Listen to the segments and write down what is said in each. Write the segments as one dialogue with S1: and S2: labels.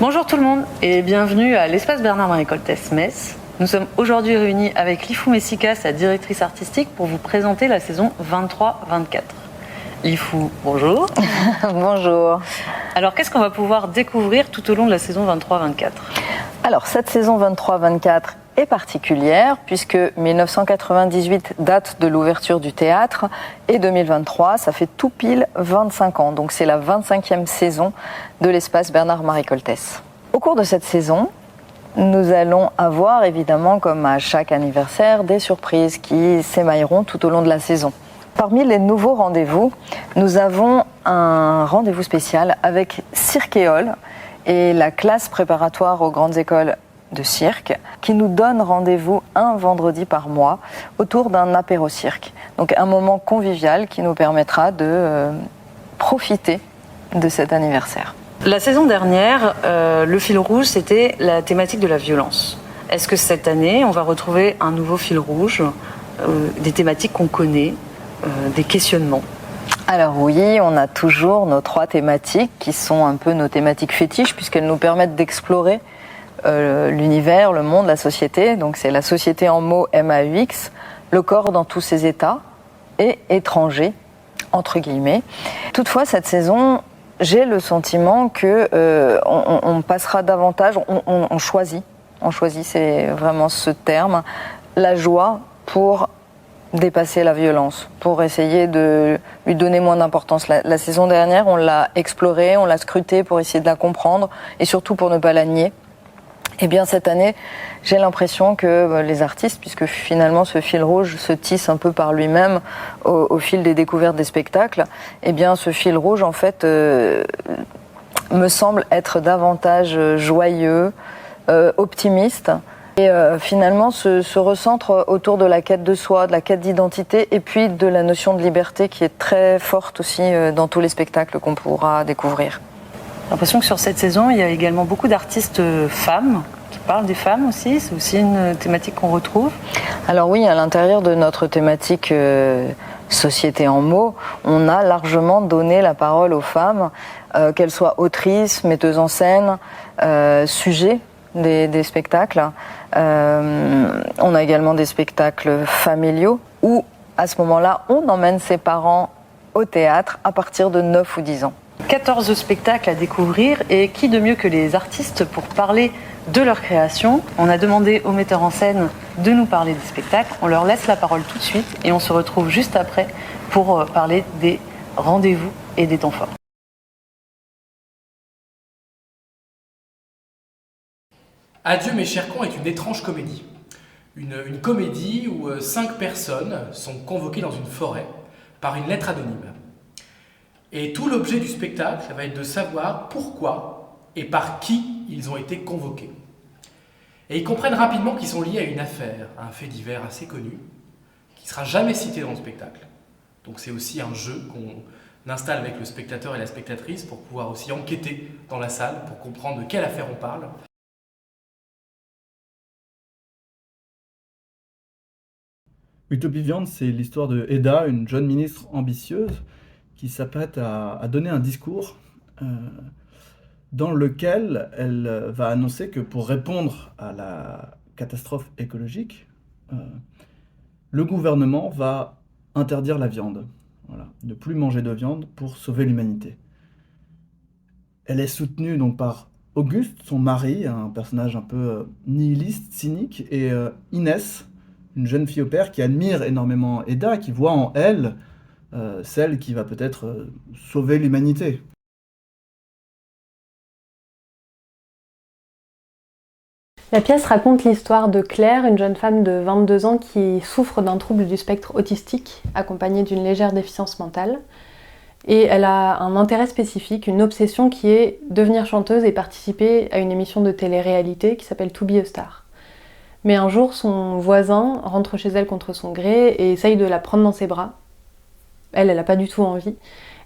S1: Bonjour tout le monde et bienvenue à l'espace Bernard-Marie Coltès Metz. Nous sommes aujourd'hui réunis avec Lifou Messika, sa directrice artistique, pour vous présenter la saison 23-24. Lifou, bonjour.
S2: Bonjour.
S1: Alors qu'est-ce qu'on va pouvoir découvrir tout au long de la saison 23-24 ?
S2: Alors cette saison 23-24 est particulière puisque 1998 date de l'ouverture du théâtre et 2023, ça fait tout pile 25 ans. Donc c'est la 25e saison de l'espace Bernard-Marie Coltès. Au cours de cette saison, nous allons avoir évidemment, comme à chaque anniversaire, des surprises qui s'émailleront tout au long de la saison. Parmi les nouveaux rendez-vous, nous avons un rendez-vous spécial avec Cirquéole et la classe préparatoire aux grandes écoles de cirque qui nous donne rendez-vous un vendredi par mois autour d'un apéro-cirque. Donc un moment convivial qui nous permettra de profiter de cet anniversaire.
S1: La saison dernière, le fil rouge, c'était la thématique de la violence. Est-ce que cette année, on va retrouver un nouveau fil rouge, des thématiques qu'on connaît, des questionnements ?
S2: Alors oui, on a toujours nos 3 thématiques qui sont un peu nos thématiques fétiches puisqu'elles nous permettent d'explorer l'univers, le monde, la société. Donc c'est la société en mots MAUX, le corps dans tous ses états et étranger, entre guillemets. Toutefois, cette saison, j'ai le sentiment que on passera davantage, on choisit, c'est vraiment ce terme, la joie pour dépasser la violence, pour essayer de lui donner moins d'importance. La saison dernière, on l'a explorée, on l'a scrutée pour essayer de la comprendre et surtout pour ne pas la nier. Eh bien, cette année, j'ai l'impression que les artistes, puisque finalement ce fil rouge se tisse un peu par lui-même au fil des découvertes des spectacles, eh bien, ce fil rouge, en fait, me semble être davantage joyeux, optimiste, et finalement se recentre autour de la quête de soi, de la quête d'identité, et puis de la notion de liberté qui est très forte aussi dans tous les spectacles qu'on pourra découvrir.
S1: J'ai l'impression que sur cette saison, il y a également beaucoup d'artistes femmes qui parlent des femmes aussi. C'est aussi une thématique qu'on retrouve.
S2: Alors oui, à l'intérieur de notre thématique société en mots, on a largement donné la parole aux femmes, qu'elles soient autrices, metteuses en scène, sujets des spectacles. On a également des spectacles familiaux où, à ce moment-là, on emmène ses parents au théâtre à partir de 9 ou 10 ans.
S1: 14 spectacles à découvrir et qui de mieux que les artistes pour parler de leur création. On a demandé aux metteurs en scène de nous parler des spectacles. On leur laisse la parole tout de suite et on se retrouve juste après pour parler des rendez-vous et des temps forts.
S3: Adieu mes chers cons est une étrange comédie. Une comédie où 5 personnes sont convoquées dans une forêt par une lettre anonyme. Et tout l'objet du spectacle, ça va être de savoir pourquoi et par qui ils ont été convoqués. Et ils comprennent rapidement qu'ils sont liés à une affaire, à un fait divers assez connu, qui ne sera jamais cité dans le spectacle. Donc c'est aussi un jeu qu'on installe avec le spectateur et la spectatrice pour pouvoir aussi enquêter dans la salle, pour comprendre de quelle affaire on parle.
S4: Utopie Viande, c'est l'histoire de Eda, une jeune ministre ambitieuse, qui s'apprête à donner un discours dans lequel elle va annoncer que pour répondre à la catastrophe écologique, le gouvernement va interdire la viande. Voilà, ne plus manger de viande pour sauver l'humanité. Elle est soutenue donc par Auguste, son mari, un personnage un peu nihiliste, cynique, et Inès, une jeune fille au père qui admire énormément Eda, qui voit en elle celle qui va peut-être sauver l'humanité.
S5: La pièce raconte l'histoire de Claire, une jeune femme de 22 ans qui souffre d'un trouble du spectre autistique, accompagnée d'une légère déficience mentale. Et elle a un intérêt spécifique, une obsession qui est devenir chanteuse et participer à une émission de télé-réalité qui s'appelle To Be a Star. Mais un jour, son voisin rentre chez elle contre son gré et essaye de la prendre dans ses bras. Elle n'a pas du tout envie.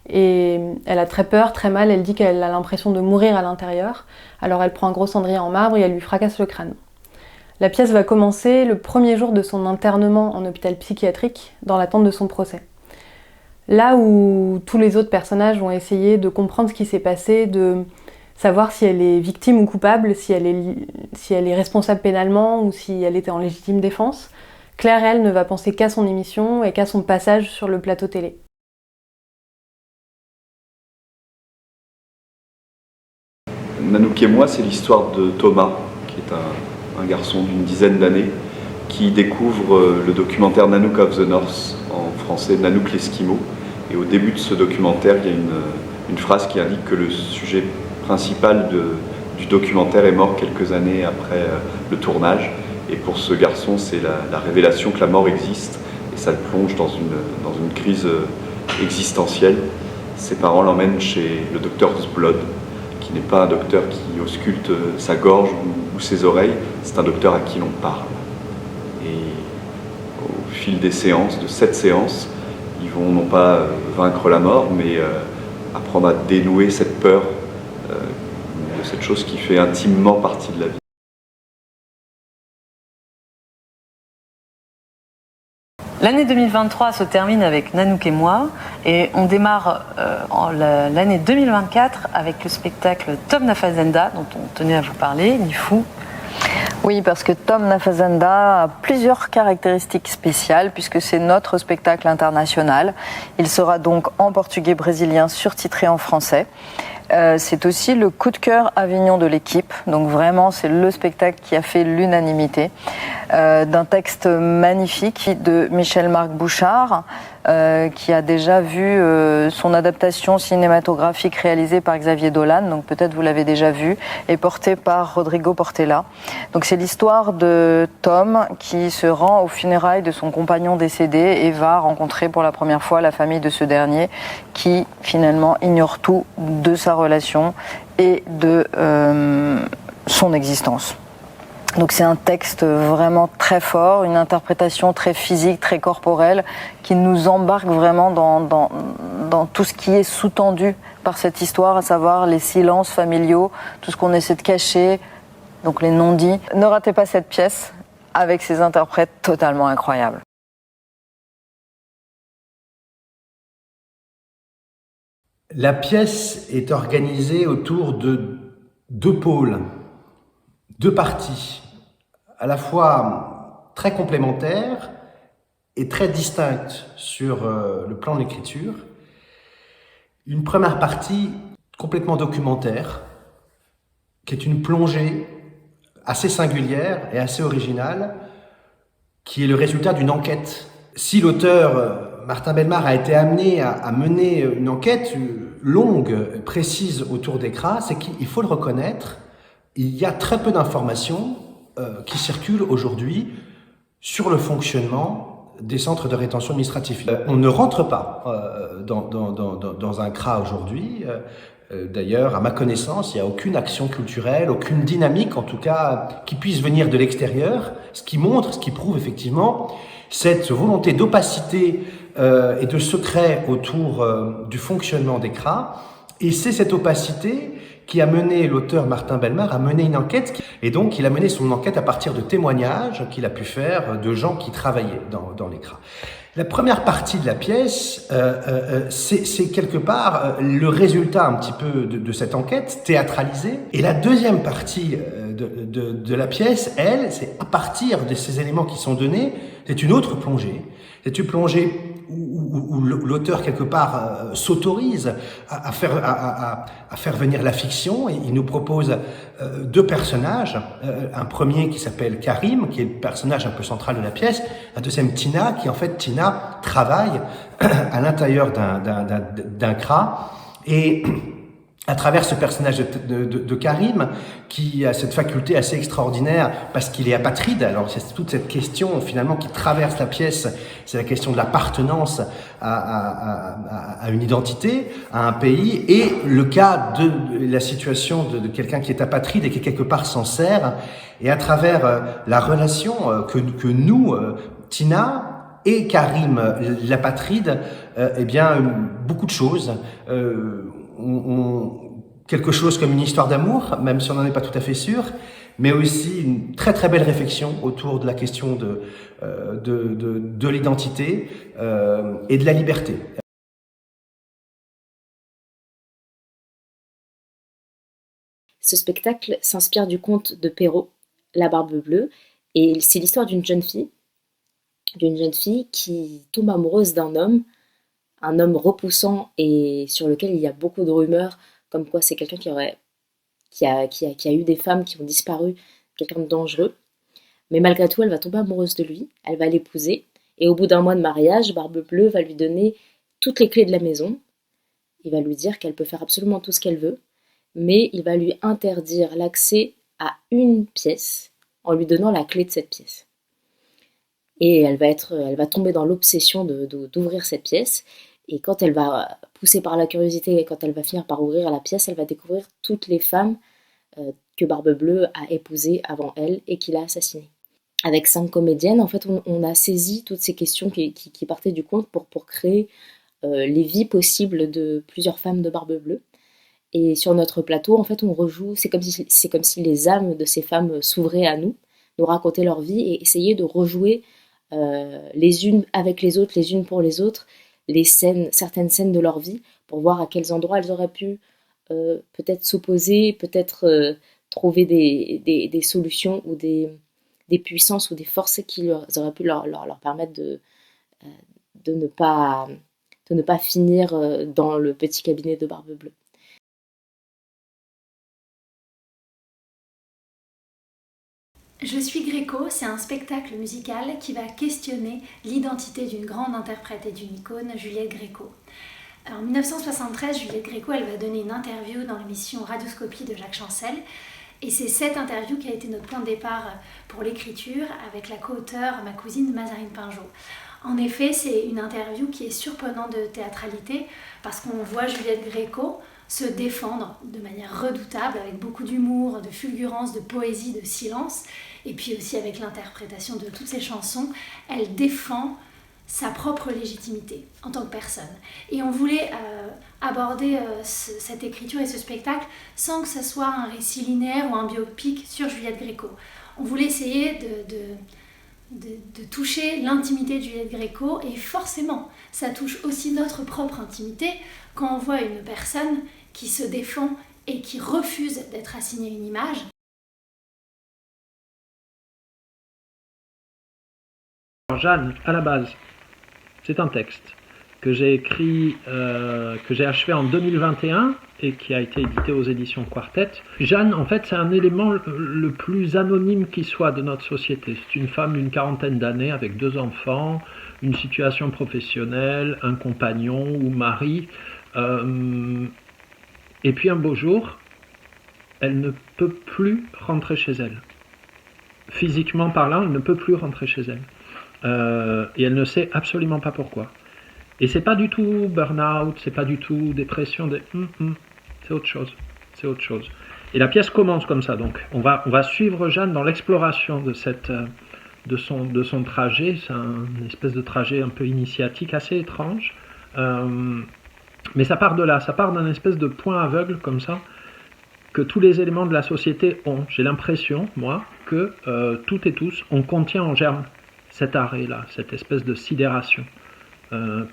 S5: Et elle a très peur, très mal, elle dit qu'elle a l'impression de mourir à l'intérieur. Alors elle prend un gros cendrier en marbre et elle lui fracasse le crâne. La pièce va commencer le premier jour de son internement en hôpital psychiatrique, dans l'attente de son procès. Là où tous les autres personnages vont essayer de comprendre ce qui s'est passé, de savoir si elle est victime ou coupable, si elle est responsable pénalement ou si elle était en légitime défense. Claire, elle, ne va penser qu'à son émission et qu'à son passage sur le plateau télé.
S6: Nanook et moi, c'est l'histoire de Thomas, qui est un garçon d'une dizaine d'années, qui découvre le documentaire Nanook of the North, en français Nanook l'Esquimau. Et au début de ce documentaire, il y a une phrase qui indique que le sujet principal du documentaire est mort quelques années après le tournage. Et pour ce garçon, c'est la révélation que la mort existe, et ça le plonge dans une crise existentielle. Ses parents l'emmènent chez le docteur Zblod, qui n'est pas un docteur qui ausculte sa gorge ou ses oreilles, c'est un docteur à qui l'on parle. Et au fil des séances, de 7 séances, ils vont non pas vaincre la mort, mais apprendre à dénouer cette peur de cette chose qui fait intimement partie de la vie.
S1: L'année 2023 se termine avec Nanook et moi, et on démarre l'année 2024 avec le spectacle Tom Nafazenda, dont on tenait à vous parler, Nifou.
S2: Oui, parce que Tom Nafazenda a plusieurs caractéristiques spéciales, puisque c'est notre spectacle international. Il sera donc en portugais brésilien, surtitré en français. C'est aussi le coup de cœur Avignon de l'équipe, donc vraiment c'est le spectacle qui a fait l'unanimité, d'un texte magnifique de Michel-Marc Bouchard, qui a déjà vu son adaptation cinématographique réalisée par Xavier Dolan, donc peut-être vous l'avez déjà vu, et portée par Rodrigo Portela. Donc c'est l'histoire de Tom qui se rend aux funérailles de son compagnon décédé et va rencontrer pour la première fois la famille de ce dernier, qui finalement ignore tout de sa relation et de son existence. Donc c'est un texte vraiment très fort, une interprétation très physique, très corporelle, qui nous embarque vraiment dans tout ce qui est sous-tendu par cette histoire, à savoir les silences familiaux, tout ce qu'on essaie de cacher, donc les non-dits. Ne ratez pas cette pièce avec ces interprètes totalement incroyables.
S7: La pièce est organisée autour de 2 pôles, 2 parties, à la fois très complémentaires et très distinctes sur le plan de l'écriture. Une première partie complètement documentaire, qui est une plongée assez singulière et assez originale, qui est le résultat d'une enquête. Si l'auteur Martin Bellemare a été amené à mener une enquête longue, précise autour d'Écra, c'est qu'il faut le reconnaître, il y a très peu d'informations qui circulent aujourd'hui sur le fonctionnement des centres de rétention administrative. On ne rentre pas dans un CRA aujourd'hui. D'ailleurs, à ma connaissance, il n'y a aucune action culturelle, aucune dynamique, en tout cas, qui puisse venir de l'extérieur, ce qui prouve effectivement cette volonté d'opacité et de secret autour du fonctionnement des CRA. Et c'est cette opacité qui a mené l'auteur Martin Bellemare à mener une enquête. Et donc, il a mené son enquête à partir de témoignages qu'il a pu faire de gens qui travaillaient dans les CRA. La première partie de la pièce, c'est quelque part le résultat un petit peu de cette enquête théâtralisée. Et la deuxième partie de la pièce, elle, c'est à partir de ces éléments qui sont donnés, c'est une autre plongée. C'est une plongée où l'auteur quelque part s'autorise à faire venir la fiction, et il nous propose 2 personnages, un premier qui s'appelle Karim, qui est le personnage un peu central de la pièce, un deuxième Tina, qui en fait Tina travaille à l'intérieur d'un CRA, et à travers ce personnage de Karim, qui a cette faculté assez extraordinaire parce qu'il est apatride. Alors c'est toute cette question finalement qui traverse la pièce, c'est la question de l'appartenance à une identité, à un pays, et le cas de la situation de quelqu'un qui est apatride et qui quelque part s'en sert. Et à travers la relation que nous, Tina et Karim, l'apatride, eh bien beaucoup de choses. Quelque chose comme une histoire d'amour, même si on n'en est pas tout à fait sûr, mais aussi une très très belle réflexion autour de la question de l'identité et de la liberté.
S8: Ce spectacle s'inspire du conte de Perrault, La Barbe Bleue, et c'est l'histoire d'une jeune fille qui tombe amoureuse d'un homme, un homme repoussant et sur lequel il y a beaucoup de rumeurs, comme quoi c'est quelqu'un qui a eu des femmes qui ont disparu, quelqu'un de dangereux. Mais malgré tout, elle va tomber amoureuse de lui, elle va l'épouser, et au bout d'un mois de mariage, Barbe Bleue va lui donner toutes les clés de la maison. Il va lui dire qu'elle peut faire absolument tout ce qu'elle veut, mais il va lui interdire l'accès à une pièce en lui donnant la clé de cette pièce. Et elle va tomber dans l'obsession d'ouvrir cette pièce, et quand elle va pousser par la curiosité et quand elle va finir par ouvrir la pièce, elle va découvrir toutes les femmes que Barbe Bleue a épousées avant elle et qu'il a assassinées. Avec 5 comédiennes, en fait, on a saisi toutes ces questions qui partaient du conte pour créer les vies possibles de plusieurs femmes de Barbe Bleue. Et sur notre plateau, en fait, on rejoue, c'est comme si les âmes de ces femmes s'ouvraient à nous racontaient leur vie et essayaient de rejouer les unes avec les autres, les unes pour les autres, certaines scènes de leur vie, pour voir à quels endroits elles auraient pu peut-être s'opposer, peut-être trouver des solutions ou des puissances ou des forces qui auraient pu leur permettre de ne pas finir dans le petit cabinet de Barbe Bleue.
S9: Je suis Gréco, c'est un spectacle musical qui va questionner l'identité d'une grande interprète et d'une icône, Juliette Gréco. En 1973, Juliette Gréco, elle va donner une interview dans l'émission Radioscopie de Jacques Chancel. Et c'est cette interview qui a été notre point de départ pour l'écriture avec la co-auteure, ma cousine Mazarine Pinjot. En effet, c'est une interview qui est surprenante de théâtralité parce qu'on voit Juliette Gréco se défendre de manière redoutable avec beaucoup d'humour, de fulgurance, de poésie, de silence et puis aussi avec l'interprétation de toutes ces chansons, elle défend sa propre légitimité en tant que personne. Et on voulait aborder cette écriture et ce spectacle sans que ce soit un récit linéaire ou un biopic sur Juliette Gréco. On voulait essayer de toucher l'intimité de Juliette Gréco et forcément, ça touche aussi notre propre intimité quand on voit une personne qui se défend et qui refuse d'être assignée une image.
S10: Alors Jeanne, à la base, c'est un texte que j'ai écrit, que j'ai achevé en 2021 et qui a été édité aux éditions Quartet. Jeanne, en fait, c'est un élément le plus anonyme qui soit de notre société. C'est une femme d'une 40aine d'années avec 2 enfants, une situation professionnelle, un compagnon ou mari. Et puis un beau jour, elle ne peut plus rentrer chez elle. Physiquement parlant, elle ne peut plus rentrer chez elle. Et elle ne sait absolument pas pourquoi. Et c'est pas du tout burn-out, c'est pas du tout dépression, c'est autre chose. C'est autre chose. Et la pièce commence comme ça, donc on va suivre Jeanne dans l'exploration de son trajet. C'est une espèce de trajet un peu initiatique, assez étrange. Mais ça part de là, ça part d'un espèce de point aveugle comme ça, que tous les éléments de la société ont. J'ai l'impression, moi, que toutes et tous, on contient en germe cet arrêt-là, cette espèce de sidération,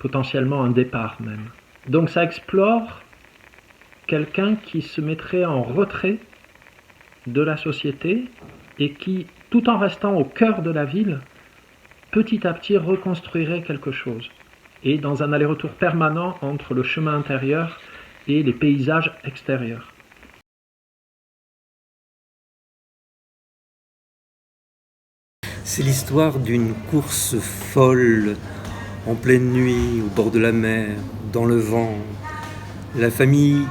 S10: potentiellement un départ même. Donc ça explore quelqu'un qui se mettrait en retrait de la société et qui, tout en restant au cœur de la ville, petit à petit reconstruirait quelque chose. Et dans un aller-retour permanent entre le chemin intérieur et les paysages extérieurs.
S11: C'est l'histoire d'une course folle, en pleine nuit, au bord de la mer, dans le vent. La famille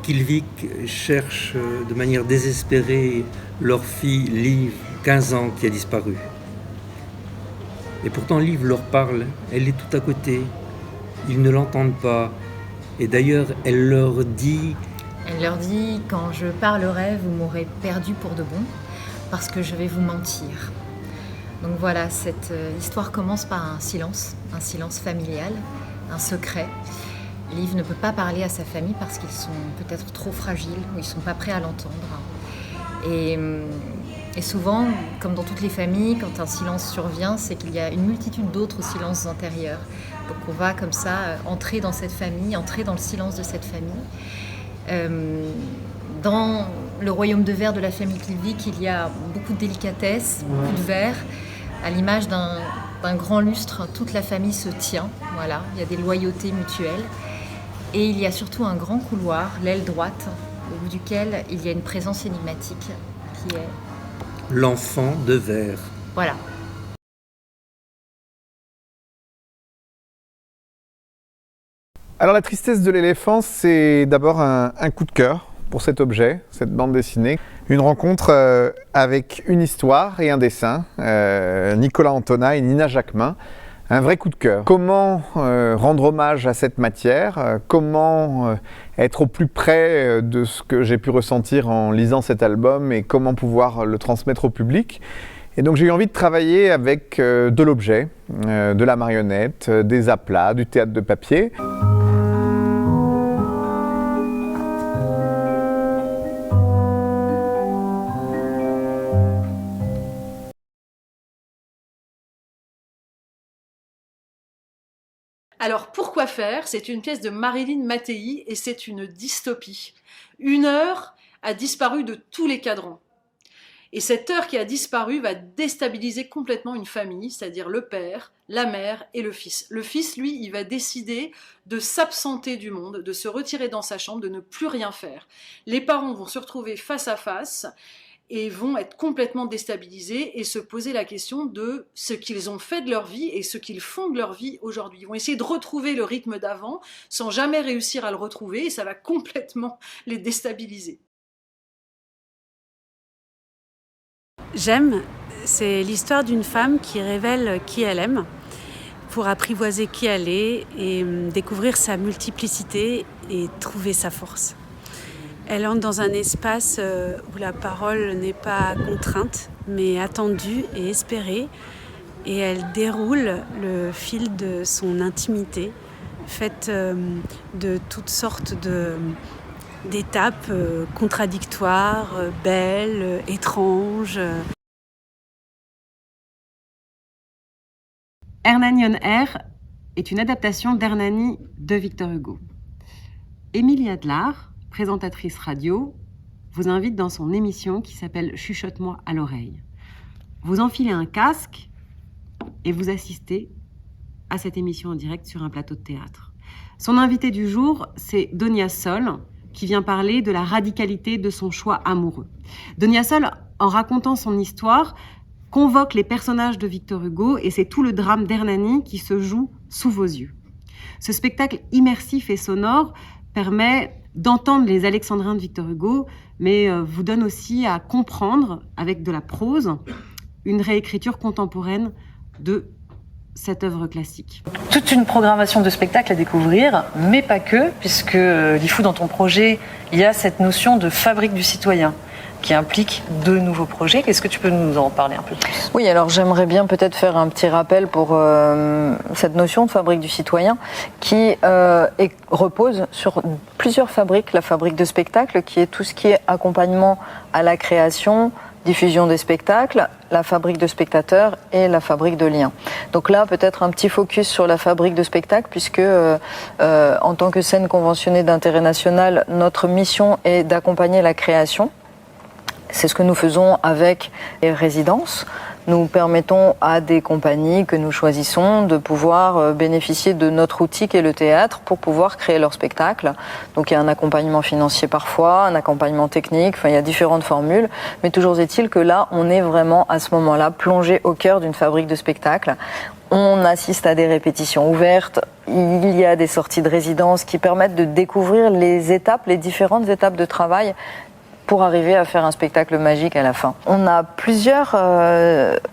S11: Kilvik cherche de manière désespérée leur fille Liv, 15 ans, qui a disparu. Et pourtant Liv leur parle, elle est tout à côté. Ils ne l'entendent pas. Et d'ailleurs, elle leur dit...
S12: quand je parlerai, vous m'aurez perdu pour de bon, parce que je vais vous mentir. Donc voilà, cette histoire commence par un silence familial, un secret. Liv ne peut pas parler à sa famille parce qu'ils sont peut-être trop fragiles ou ils ne sont pas prêts à l'entendre. Et souvent, comme dans toutes les familles, quand un silence survient, c'est qu'il y a une multitude d'autres silences antérieurs. Donc on va comme ça entrer dans cette famille, entrer dans le silence de cette famille. Dans le royaume de verre de la famille Kilvik, il y a beaucoup de délicatesse, beaucoup de verre, à l'image d'un grand lustre. Toute la famille se tient, voilà. Il y a des loyautés mutuelles. Et il y a surtout un grand couloir, l'aile droite, au bout duquel il y a une présence énigmatique qui est...
S11: L'enfant de verre.
S12: Voilà.
S13: Alors la tristesse de l'éléphant, c'est d'abord un coup de cœur pour cet objet, cette bande dessinée. Une rencontre avec une histoire et un dessin, Nicolas Antona et Nina Jacquemin. Un vrai coup de cœur. Comment rendre hommage à cette matière, comment être au plus près de ce que j'ai pu ressentir en lisant cet album et comment pouvoir le transmettre au public. Et donc j'ai eu envie de travailler avec de l'objet, de la marionnette, des aplats, du théâtre de papier.
S14: Alors, Pourquoi faire ? C'est une pièce de Marilyn Mattei et c'est une dystopie. Une heure a disparu de tous les cadrans. Et cette heure qui a disparu va déstabiliser complètement une famille, c'est-à-dire le père, la mère et le fils. Le fils, lui, il va décider de s'absenter du monde, de se retirer dans sa chambre, de ne plus rien faire. Les parents vont se retrouver face à face et vont être complètement déstabilisés et se poser la question de ce qu'ils ont fait de leur vie et ce qu'ils font de leur vie aujourd'hui. Ils vont essayer de retrouver le rythme d'avant sans jamais réussir à le retrouver et ça va complètement les déstabiliser.
S15: J'aime, c'est l'histoire d'une femme qui révèle qui elle aime pour apprivoiser qui elle est et découvrir sa multiplicité et trouver sa force. Elle entre dans un espace où la parole n'est pas contrainte, mais attendue et espérée. Et elle déroule le fil de son intimité, faite de toutes sortes d'étapes contradictoires, belles, étranges.
S16: Hernani on Air est une adaptation d'Hernani de Victor Hugo. Émilie Adler, présentatrice radio, vous invite dans son émission qui s'appelle Chuchote-moi à l'oreille. Vous enfilez un casque et vous assistez à cette émission en direct sur un plateau de théâtre. Son invité du jour, c'est Donia Sol, qui vient parler de la radicalité de son choix amoureux. Donia Sol, en racontant son histoire, convoque les personnages de Victor Hugo et c'est tout le drame d'Hernani qui se joue sous vos yeux. Ce spectacle immersif et sonore permet d'entendre les Alexandrins de Victor Hugo, mais vous donne aussi à comprendre, avec de la prose, une réécriture contemporaine de cette œuvre classique.
S1: Toute une programmation de spectacles à découvrir, mais pas que, puisque Lifou, dans ton projet, il y a cette notion de fabrique du citoyen qui implique de nouveaux projets. Est-ce que tu peux nous en parler un peu plus ?
S2: Oui, alors j'aimerais bien peut-être faire un petit rappel pour cette notion de fabrique du citoyen qui repose sur plusieurs fabriques. La fabrique de spectacle, qui est tout ce qui est accompagnement à la création, diffusion des spectacles, la fabrique de spectateurs et la fabrique de liens. Donc là, peut-être un petit focus sur la fabrique de spectacles, puisque en tant que scène conventionnée d'intérêt national, notre mission est d'accompagner la création. C'est ce que nous faisons avec les résidences. Nous permettons à des compagnies que nous choisissons de pouvoir bénéficier de notre outil qui est le théâtre pour pouvoir créer leur spectacle. Donc il y a un accompagnement financier parfois, un accompagnement technique, enfin il y a différentes formules. Mais toujours est-il que là, on est vraiment à ce moment-là plongé au cœur d'une fabrique de spectacles. On assiste à des répétitions ouvertes, il y a des sorties de résidence qui permettent de découvrir les différentes étapes de travail pour arriver à faire un spectacle magique à la fin. On a plusieurs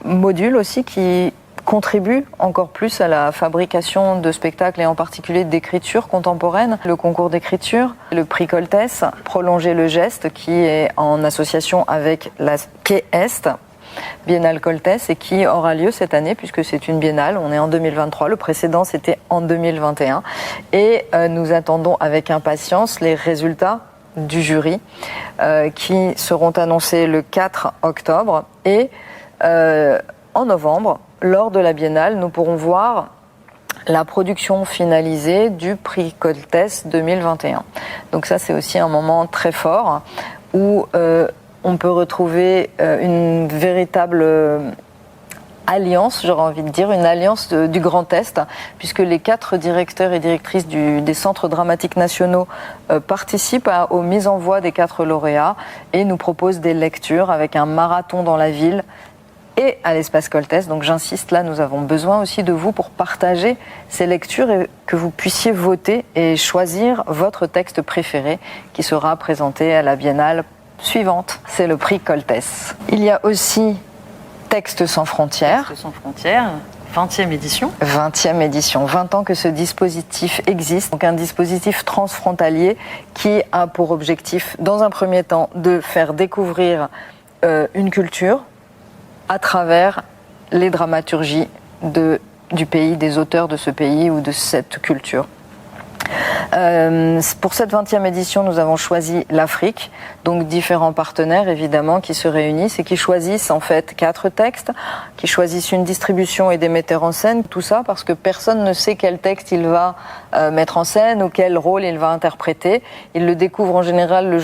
S2: modules aussi qui contribuent encore plus à la fabrication de spectacles et en particulier d'écriture contemporaine. Le concours d'écriture, le prix Coltès, Prolonger le geste qui est en association avec la Quai Est, Biennale Coltès, et qui aura lieu cette année puisque c'est une biennale. On est en 2023, le précédent c'était en 2021 et nous attendons avec impatience les résultats du jury qui seront annoncés le 4 octobre et en novembre, lors de la biennale, nous pourrons voir la production finalisée du prix Coltès 2021. Donc ça, c'est aussi un moment très fort où on peut retrouver une véritable alliance, j'aurais envie de dire, une alliance du Grand Est, puisque les 4 directeurs et directrices des centres dramatiques nationaux participent aux mises en voix des 4 lauréats et nous proposent des lectures avec un marathon dans la ville et à l'espace Coltès. Donc j'insiste, là nous avons besoin aussi de vous pour partager ces lectures et que vous puissiez voter et choisir votre texte préféré qui sera présenté à la biennale suivante. C'est le prix Coltès. Il y a aussi Textes sans frontières.
S1: Textes sans frontières, 20e édition.
S2: 20e édition, 20 ans que ce dispositif existe. Donc un dispositif transfrontalier qui a pour objectif, dans un premier temps, de faire découvrir une culture à travers les dramaturgies du pays, des auteurs de ce pays ou de cette culture. Pour cette 20e édition, nous avons choisi l'Afrique, donc différents partenaires évidemment qui se réunissent et qui choisissent en fait 4 textes, qui choisissent une distribution et des metteurs en scène, tout ça parce que personne ne sait quel texte il va mettre en scène ou quel rôle il va interpréter. Ils le découvrent en général le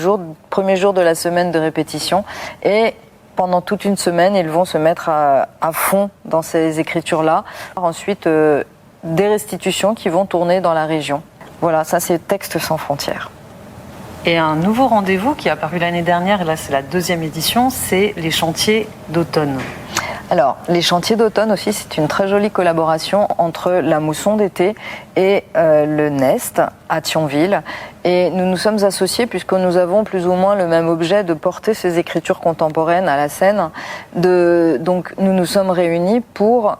S2: premier jour de la semaine de répétition et pendant toute une semaine, ils vont se mettre à fond dans ces écritures-là. Ensuite, des restitutions qui vont tourner dans la région. Voilà, ça c'est Textes sans frontières.
S1: Et un nouveau rendez-vous qui est apparu l'année dernière, et là c'est la 2e édition, c'est les chantiers d'automne.
S2: Alors, les chantiers d'automne aussi, c'est une très jolie collaboration entre la Mousson d'été et le Nest à Thionville. Et nous nous sommes associés puisque nous avons plus ou moins le même objet de porter ces écritures contemporaines à la scène. Donc nous nous sommes réunis pour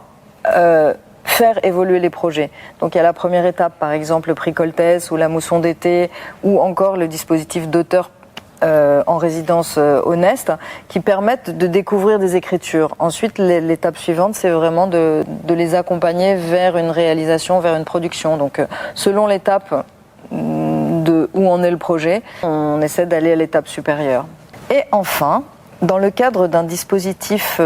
S2: faire évoluer les projets. Donc il y a la première étape, par exemple le prix Coltès ou la Mousson d'été ou encore le dispositif d'auteur en résidence au Nest qui permettent de découvrir des écritures. Ensuite, l'étape suivante, c'est vraiment de les accompagner vers une réalisation, vers une production. Donc selon l'étape de où en est le projet, on essaie d'aller à l'étape supérieure. Et enfin, dans le cadre d'un dispositif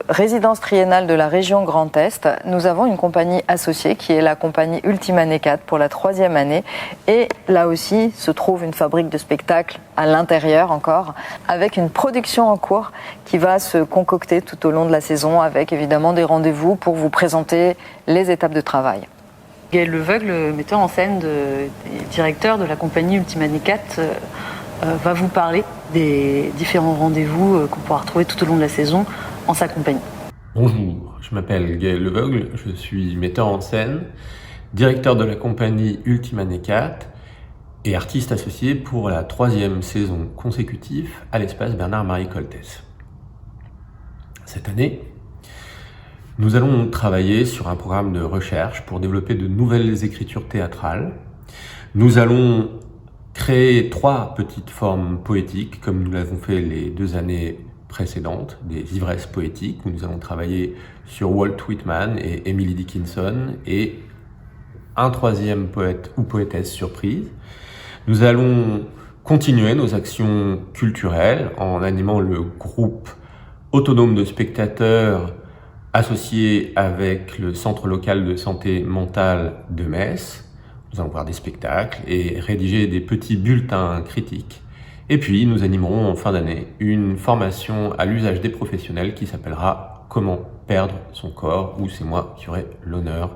S2: résidence triennale de la région Grand Est, nous avons une compagnie associée qui est la compagnie Ultima Necat pour la 3e année. Et là aussi se trouve une fabrique de spectacles à l'intérieur encore, avec une production en cours qui va se concocter tout au long de la saison avec évidemment des rendez-vous pour vous présenter les étapes de travail.
S1: Gaël Leveugle, metteur en scène et directeur de la compagnie Ultima Necat, va vous parler des différents rendez-vous qu'on pourra retrouver tout au long de la saison en sa compagnie.
S17: Bonjour, je m'appelle Gaël Leveugle, je suis metteur en scène, directeur de la compagnie Ultima Necat et artiste associé pour la 3e saison consécutive à l'espace Bernard-Marie Coltès. Cette année, nous allons travailler sur un programme de recherche pour développer de nouvelles écritures théâtrales. Nous allons créer 3 petites formes poétiques, comme nous l'avons fait les 2 années précédentes, des ivresses poétiques, où nous allons travailler sur Walt Whitman et Emily Dickinson, et un 3e poète ou poétesse surprise. Nous allons continuer nos actions culturelles en animant le groupe autonome de spectateurs associé avec le Centre local de santé mentale de Metz. Nous allons voir des spectacles et rédiger des petits bulletins critiques. Et puis, nous animerons en fin d'année une formation à l'usage des professionnels qui s'appellera « Comment perdre son corps » où c'est moi qui aurai l'honneur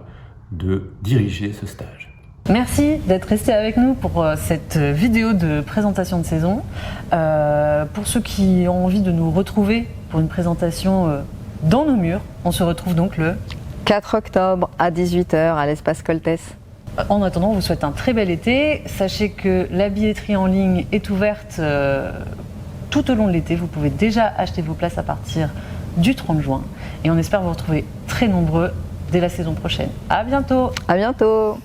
S17: de diriger ce stage.
S1: Merci d'être resté avec nous pour cette vidéo de présentation de saison. Pour ceux qui ont envie de nous retrouver pour une présentation dans nos murs, on se retrouve donc le
S2: 4 octobre à 18h à l'espace Coltès.
S1: En attendant, on vous souhaite un très bel été. Sachez que la billetterie en ligne est ouverte tout au long de l'été. Vous pouvez déjà acheter vos places à partir du 30 juin. Et on espère vous retrouver très nombreux dès la saison prochaine. À bientôt.
S2: À bientôt.